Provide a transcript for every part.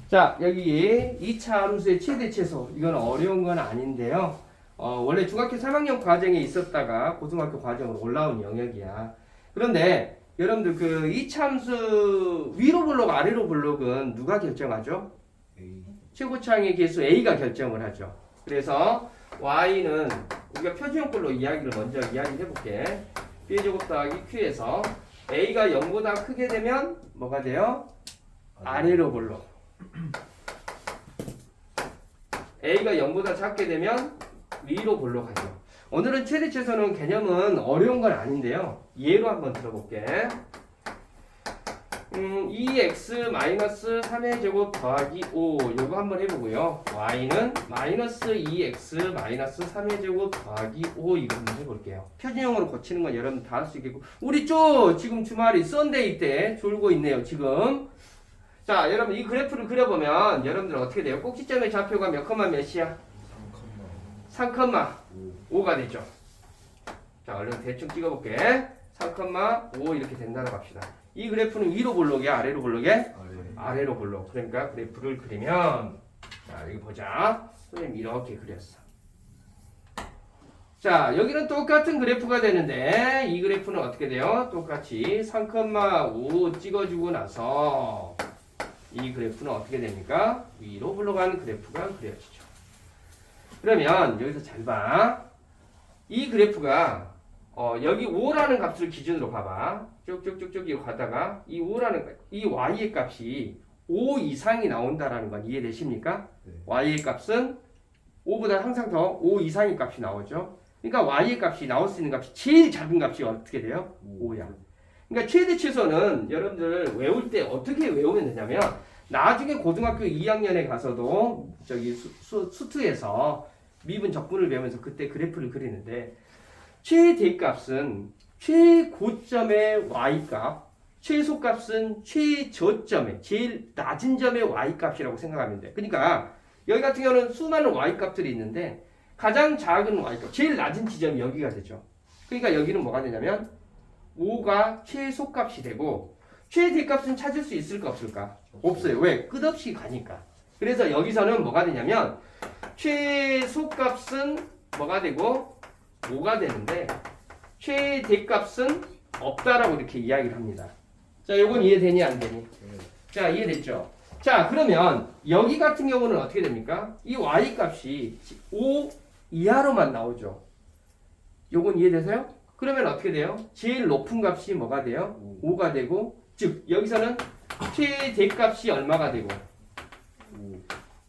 자, 여기 2차 함수의 최대 최소. 이건 어려운 건 아닌데요. 원래 중학교 3학년 과정에 있었다가 고등학교 과정으로 올라온 영역이야. 그런데 여러분들 그 2차 함수 위로 블록, 아래로 블록은 누가 결정하죠? A. 최고차항의 개수 A가 결정을 하죠. 그래서 Y는 우리가 표준형꼴로 이야기를 먼저 이야기해 볼게. B제곱 더하기 Q에서 A가 0보다 크게 되면 뭐가 돼요? 아래로 블록. A가 0보다 작게 되면 위로 블록하죠. 오늘은 최대 최소는 개념은 어려운 건 아닌데요. 예로 한번 들어볼게. 2x-3의 제곱 더하기 5 요거 한번 해보고요. y는 마이너스 2x-3의 제곱 더하기 5 이거 한번 해볼게요. 표준형으로 고치는 건 여러분 다 할 수 있겠고 우리 지금 주말이 썬데이 때 졸고 있네요. 지금 자 여러분 이 그래프를 그려보면 여러분들 어떻게 돼요? 꼭지점의 좌표가 몇 컴마 몇이야? 3,5가 되죠. 자 얼른 대충 찍어볼게. 3,5 이렇게 된다고 합시다. 이 그래프는 위로 볼록이야? 아래로 볼록이야? 아래로 볼록. 그러니까 그래프를 그리면 자 여기 보자. 선생님 이렇게 그렸어. 자 여기는 똑같은 그래프가 되는데 이 그래프는 어떻게 돼요? 똑같이 3,5 찍어주고 나서 이 그래프는 어떻게 됩니까? 위로 불러가는 그래프가 그려지죠. 그러면 여기서 잘 봐. 이 그래프가 여기 5라는 값을 기준으로 봐봐. 쭉쭉쭉쭉 이거 가다가 이 5라는 이 y의 값이 5 이상이 나온다라는 건 이해되십니까? 네. y의 값은 5보다 항상 더 5 이상의 값이 나오죠. 그러니까 y의 값이 나올 수 있는 값이 제일 작은 값이 어떻게 돼요? 5야. 그러니까 최대 최소는 여러분들 외울 때 어떻게 외우면 되냐면 나중에 고등학교 2학년에 가서도 저기 수투에서 미분 적분을 배우면서 그때 그래프를 그리는데 최대값은 최고점의 y값, 최소값은 최저점의 제일 낮은 점의 y값이라고 생각하면 돼. 그러니까 여기 같은 경우는 수많은 y값들이 있는데 가장 작은 y값, 제일 낮은 지점이 여기가 되죠. 그러니까 여기는 뭐가 되냐면 5가 최소값이 되고 최대값은 찾을 수 있을까 없을까? 없어요. 왜? 끝없이 가니까. 그래서 여기서는 뭐가 되냐면 최소값은 뭐가 되고 5가 되는데 최대값은 없다라고 이렇게 이야기를 합니다. 자, 요건 이해되니 안 되니? 자, 이해됐죠? 자, 그러면 여기 같은 경우는 어떻게 됩니까? 이 y값이 5 이하로만 나오죠. 요건 이해되세요? 그러면 어떻게 돼요? 제일 높은 값이 뭐가 돼요? 5가 되고 즉 여기서는 최대값이 얼마가 되고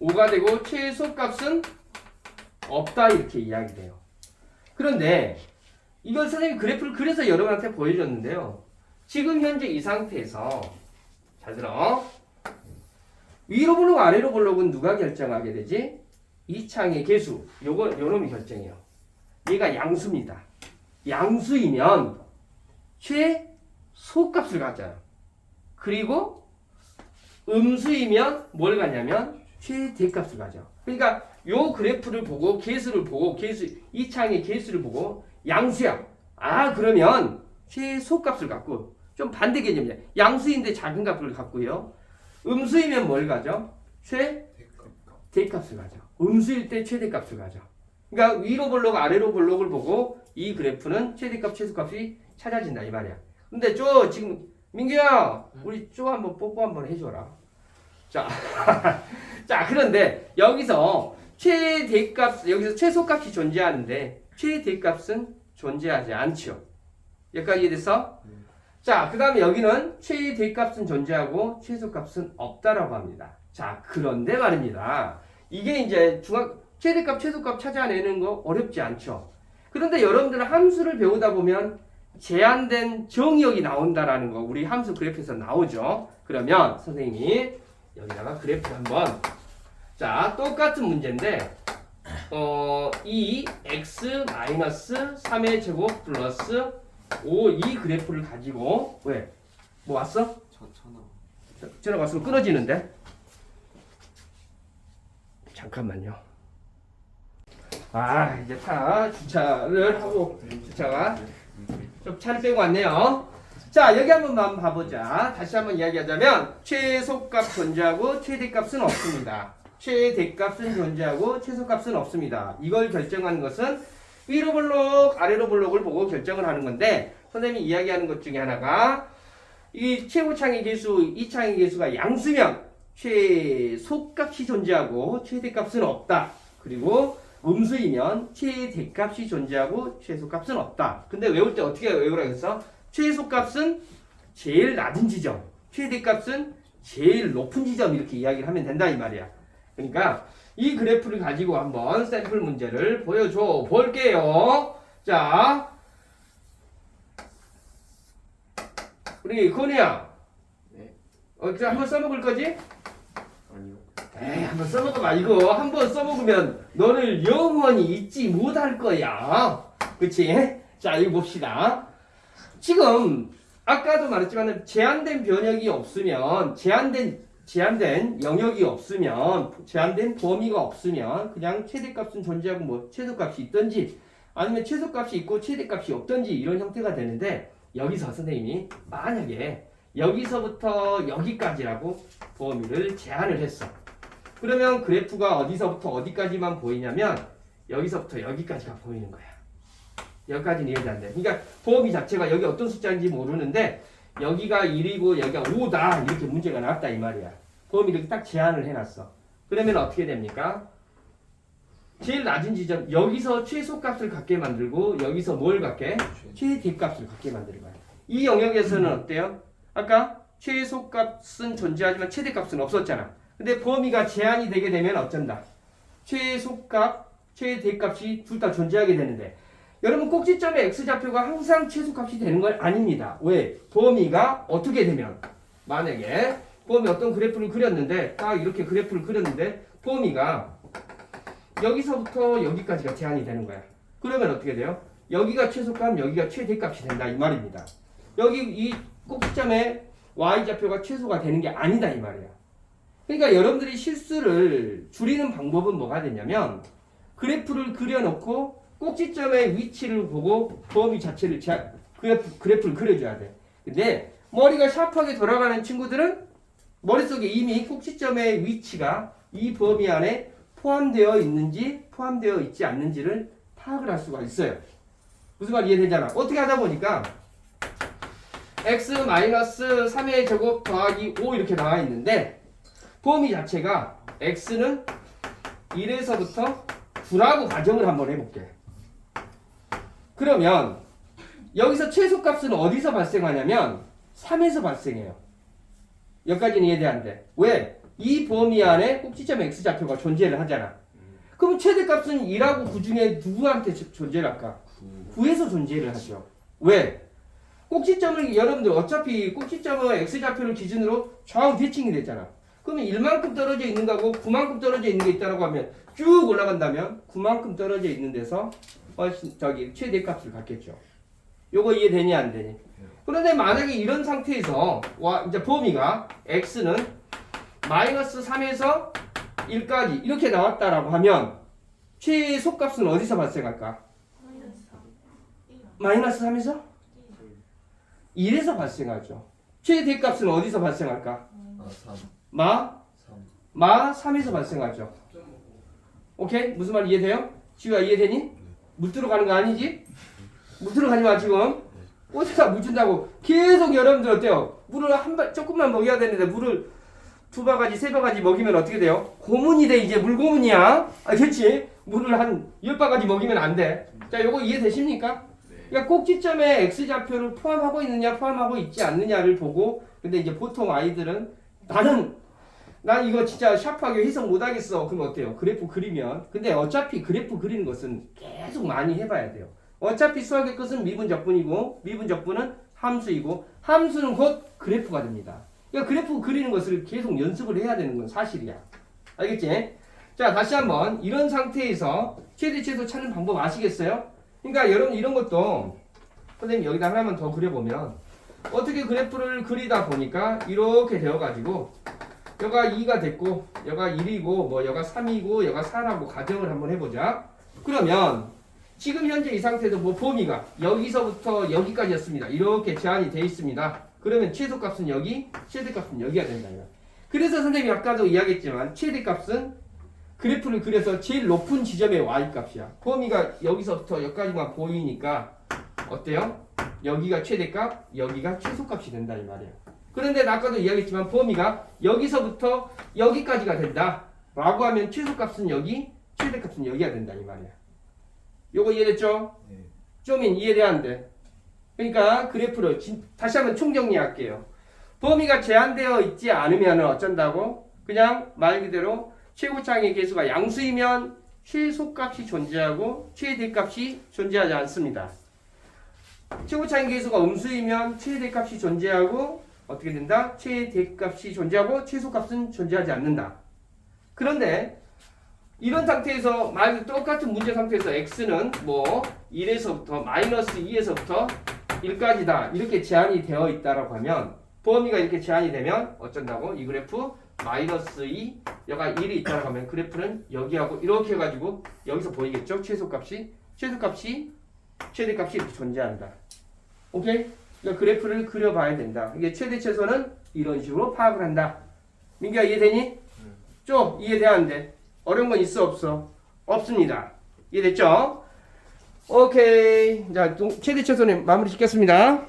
5가 되고 최소값은 없다 이렇게 이야기돼요. 그런데 이걸 선생님이 그래프를 그려서 여러분한테 보여줬는데요. 지금 현재 이 상태에서 잘 들어. 위로 블록 아래로 블록은 누가 결정하게 되지? 이 창의 개수 요놈이 결정해요. 얘가 양수입니다. 양수이면 최소값을 가져요. 그리고 음수이면 뭘 가냐면 최대값을 가져. 그러니까 요 그래프를 보고 개수를 보고 이 창의 개수를 보고 양수야. 아 그러면 최소값을 갖고 좀 반대 개념이야. 양수인데 작은 값을 갖고요. 음수이면 뭘 가져? 최대값을 가져. 음수일 때 최대값을 가져. 그러니까 위로 블록 아래로 블록을 보고 이 그래프는 최대값 최소값이 찾아진다 이 말이야. 근데 지금 민규야 우리 한번 뽀뽀 한번 해줘라. 자, 자 그런데 여기서 여기서 최소값이 존재하는데 최대값은 존재하지 않죠. 여기까지 이해됐어? 자, 그 다음에 여기는 최대값은 존재하고 최소값은 없다라고 합니다. 자, 그런데 말입니다. 이게 이제 최대값, 최소값 찾아내는 거 어렵지 않죠. 그런데 여러분들은 함수를 배우다 보면 제한된 정의역이 나온다라는 거 우리 함수 그래프에서 나오죠. 그러면 선생님이 여기다가 그래프 한번 자 똑같은 문제인데 2x-3의 제곱 플러스 5 이 그래프를 가지고 왜? 뭐 왔어? 전화 왔으면 끊어지는데 잠깐만요. 이제 주차를 하고 주차가 좀 차를 빼고 왔네요. 자, 여기 한번 봐보자. 다시 한번 이야기하자면 최소값 존재하고 최대값은 없습니다. 최대값은 존재하고 최소값은 없습니다. 이걸 결정하는 것은 위로 블록, 아래로 블록을 보고 결정을 하는 건데 선생님이 이야기하는 것 중에 하나가 이 최고창의 계수, 이창의 계수가 양수면 최소값이 존재하고 최대값은 없다. 그리고 음수이면 최대값이 존재하고 최소값은 없다. 근데 외울 때 어떻게 외우라 했어? 최소값은 제일 낮은 지점, 최대값은 제일 높은 지점 이렇게 이야기를 하면 된다 이 말이야. 그러니까 이 그래프를 가지고 한번 샘플 문제를 보여줘 볼게요. 자, 우리 건우야, 네. 한번 써먹을 거지? 아니요. 에이, 한번 써먹어봐. 이거 한번 써먹으면 너를 영원히 잊지 못할 거야. 그치? 자, 이거 봅시다. 지금 아까도 말했지만 제한된 변역이 없으면 제한된 영역이 없으면 제한된 범위가 없으면 그냥 최대값은 존재하고 뭐 최소값이 있든지 아니면 최소값이 있고 최대값이 없든지 이런 형태가 되는데 여기서 선생님이 만약에 여기서부터 여기까지라고 범위를 제한을 했어. 그러면 그래프가 어디서부터 어디까지만 보이냐면 여기서부터 여기까지가 보이는 거야. 여기까지는 이해가 안 돼. 그러니까 범위 자체가 여기 어떤 숫자인지 모르는데 여기가 1이고 여기가 5다 이렇게 문제가 나왔다 이 말이야. 범위를 딱 제한을 해놨어. 그러면 어떻게 됩니까? 제일 낮은 지점 여기서 최소값을 갖게 만들고 여기서 뭘 갖게? 최대값을 갖게 만드는 거야. 이 영역에서는 어때요? 아까 최소값은 존재하지만 최대값은 없었잖아. 근데 범위가 제한이 되게 되면 어쩐다? 최소값, 최대값이 둘 다 존재하게 되는데 여러분 꼭지점의 x좌표가 항상 최소값이 되는 건 아닙니다. 왜? 범위가 어떻게 되면 만약에 범위 어떤 그래프를 그렸는데 딱 이렇게 그래프를 그렸는데 범위가 여기서부터 여기까지가 제한이 되는 거야. 그러면 어떻게 돼요? 여기가 최소값, 여기가 최대값이 된다 이 말입니다. 여기 이 꼭지점의 y좌표가 최소가 되는 게 아니다 이 말이야. 그러니까 여러분들이 실수를 줄이는 방법은 뭐가 되냐면 그래프를 그려놓고 꼭지점의 위치를 보고 범위 자체를 그래프를 그려줘야 돼. 근데 머리가 샤프하게 돌아가는 친구들은 머릿속에 이미 꼭지점의 위치가 이 범위 안에 포함되어 있는지 포함되어 있지 않는지를 파악을 할 수가 있어요. 무슨 말 이해되잖아. 어떻게 하다 보니까 x-3의 제곱 더하기 5 이렇게 나와 있는데 범위 자체가 x는 1에서부터 9라고 가정을 한번 해볼게. 그러면 여기서 최소값은 어디서 발생하냐면 3에서 발생해요. 여기까지는 이해되는데 왜? 이 범위 안에 꼭지점 x좌표가 존재를 하잖아. 그럼 최대값은 2하고 9 중에 누구한테 존재를 할까? 9에서 존재를 하죠. 왜? 꼭지점을 여러분들 어차피 꼭지점의 x좌표를 기준으로 좌우 대칭이 됐잖아. 그러면 1만큼 떨어져 있는 거하고 9만큼 떨어져 있는 게 있다고 하면 쭉 올라간다면 9만큼 떨어져 있는 데서 훨씬 최대값을 갖겠죠. 요거 이해되니 안 되니? 그런데 만약에 이런 상태에서 이제 범위가 x는 -3에서 1까지 이렇게 나왔다라고 하면 최소값은 어디서 발생할까? -3에서 1에서 발생하죠. 최대값은 어디서 발생할까? 3에서 발생하죠. 오케이? 무슨 말 이해돼요? 지우야 이해되니? 물 들어가는 거 아니지? 물 들어가지 마 지금. 어디다 물 준다고 계속 여러분들 어때요? 물을 조금만 먹여야 되는데 물을 2바가지 3바가지 먹이면 어떻게 돼요? 고문이 돼. 이제 물고문이야. 그렇지? 물을 한 10바가지 먹이면 안 돼. 자, 요거 이해되십니까? 그러니까 꼭지점에 x좌표를 포함하고 있느냐 포함하고 있지 않느냐를 보고 근데 이제 보통 아이들은 난 이거 진짜 샤프하게 해석 못하겠어. 그럼 어때요? 그래프 그리면. 근데 어차피 그래프 그리는 것은 계속 많이 해봐야 돼요. 어차피 수학의 끝은 미분적분이고 미분적분은 함수이고 함수는 곧 그래프가 됩니다. 그러니까 그래프 그리는 것을 계속 연습을 해야 되는 건 사실이야. 알겠지? 자, 다시 한번 이런 상태에서 최대 최소 찾는 방법 아시겠어요? 그러니까 여러분 이런 것도 선생님 여기다 하나만 더 그려보면 어떻게 그래프를 그리다 보니까 이렇게 되어가지고 여가 2가 됐고 여가 1이고 뭐 여가 3이고 여가 4라고 가정을 한번 해보자. 그러면 지금 현재 이 상태에서 뭐 범위가 여기서부터 여기까지였습니다. 이렇게 제한이 되어 있습니다. 그러면 최소값은 여기, 최대값은 여기가 된다. 그래서 선생님이 아까도 이야기했지만 최대값은 그래프를 그려서 제일 높은 지점의 y값이야. 범위가 여기서부터 여기까지만 보이니까 어때요? 여기가 최대값, 여기가 최소값이 된다 이 말이에요. 그런데 아까도 이야기했지만 범위가 여기서부터 여기까지가 된다 라고 하면 최소값은 여기, 최대값은 여기가 된다 이 말이야. 요거 이해됐죠? 네. 좀은 이해돼야 안 돼. 그러니까 그래프를 다시 한번 총정리할게요. 범위가 제한되어 있지 않으면 어쩐다고? 그냥 말 그대로 최고차항의 개수가 양수이면 최소값이 존재하고 최대값이 존재하지 않습니다. 최고차항의 개수가 음수이면 최대값이 존재하고 어떻게 된다? 최대값이 존재하고 최소값은 존재하지 않는다. 그런데 이런 상태에서 말 똑같은 문제 상태에서 x는 뭐 1에서부터 마이너스 2에서부터 1까지다 이렇게 제한이 되어 있다라고 하면 범위가 이렇게 제한이 되면 어쩐다고? 이 그래프 마이너스 2 여가 1이 있다라고 하면 그래프는 여기하고 이렇게 해가지고 여기서 보이겠죠? 최대값이 최대값이 이렇게 존재한다. 오케이? 그러니까 그래프를 그려봐야 된다. 이게 최대 최소는 이런 식으로 파악을 한다. 민규야 이해되니? 좀 이해돼야 안 돼? 어려운 건 있어 없어? 없습니다. 이해됐죠? 오케이. 자, 최대 최소는 마무리 짓겠습니다.